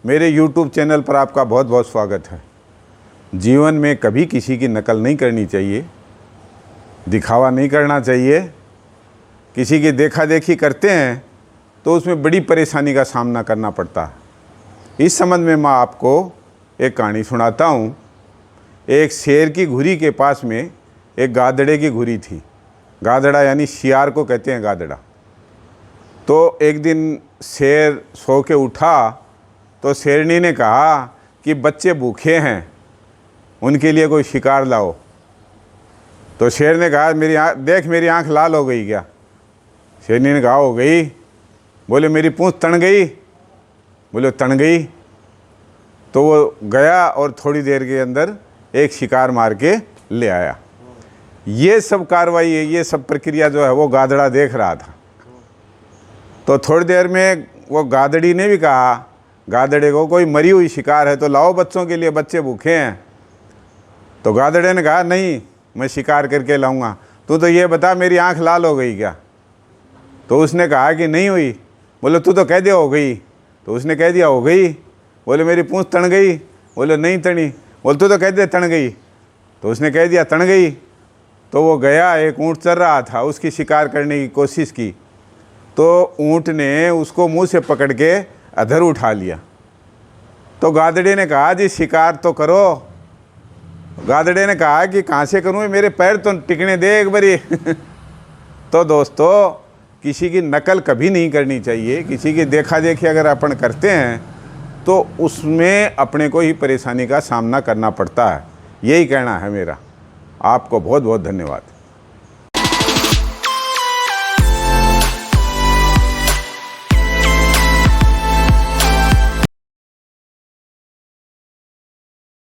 मेरे YouTube channel पर आपका बहुत बहुत स्वागत है। जीवन में कभी किसी की नकल नहीं करनी चाहिए, दिखावा नहीं करना चाहिए। किसी की देखा देखी करते हैं तो उसमें बड़ी परेशानी का सामना करना पड़ता है। इस संबंध में मैं आपको एक कहानी सुनाता हूँ। एक शेर की घुरी के पास में एक गादड़े की घुरी थी। गादड़ा यानी शियार को कहते हैं गादड़ा। तो एक दिन शेर सो के उठा तो शेरनी ने कहा कि बच्चे भूखे हैं, उनके लिए कोई शिकार लाओ। तो शेर ने कहा मेरी आँख लाल हो गई क्या? शेरनी ने कहा हो गई। बोले मेरी पूंछ तन गई? बोले तन गई। तो वो गया और थोड़ी देर के अंदर एक शिकार मार के ले आया। ये सब कार्रवाई, ये सब प्रक्रिया जो है वो गादड़ा देख रहा था। तो थोड़ी देर में वो गादड़ी ने भी कहा गादड़े को, कोई मरी हुई शिकार है तो लाओ बच्चों के लिए, बच्चे भूखे हैं। तो गादड़े ने कहा नहीं, मैं शिकार करके लाऊंगा, तू तो ये बता मेरी आंख लाल हो गई क्या? तो उसने कहा कि नहीं हुई। बोले तू तो कह दिया हो गई। तो उसने कह दिया हो गई। बोले मेरी पूंछ तन गई? बोले नहीं तनी। बोले तू तो कह दिया तन गई। तो उसने कह दिया तन गई। तो वो गया, एक ऊँट चल रहा था, उसकी शिकार करने की कोशिश की। तो ऊँट ने उसको मुंह से पकड़ के अधर उठा लिया। तो गादड़े ने कहा जी शिकार तो करो। गादड़े ने कहा कि कहाँ से करूँ, मेरे पैर तो टिकने दे एक बारी। तो दोस्तों, किसी की नकल कभी नहीं करनी चाहिए। किसी की देखा देखी अगर अपन करते हैं तो उसमें अपने को ही परेशानी का सामना करना पड़ता है। यही कहना है मेरा। आपको बहुत बहुत धन्यवाद।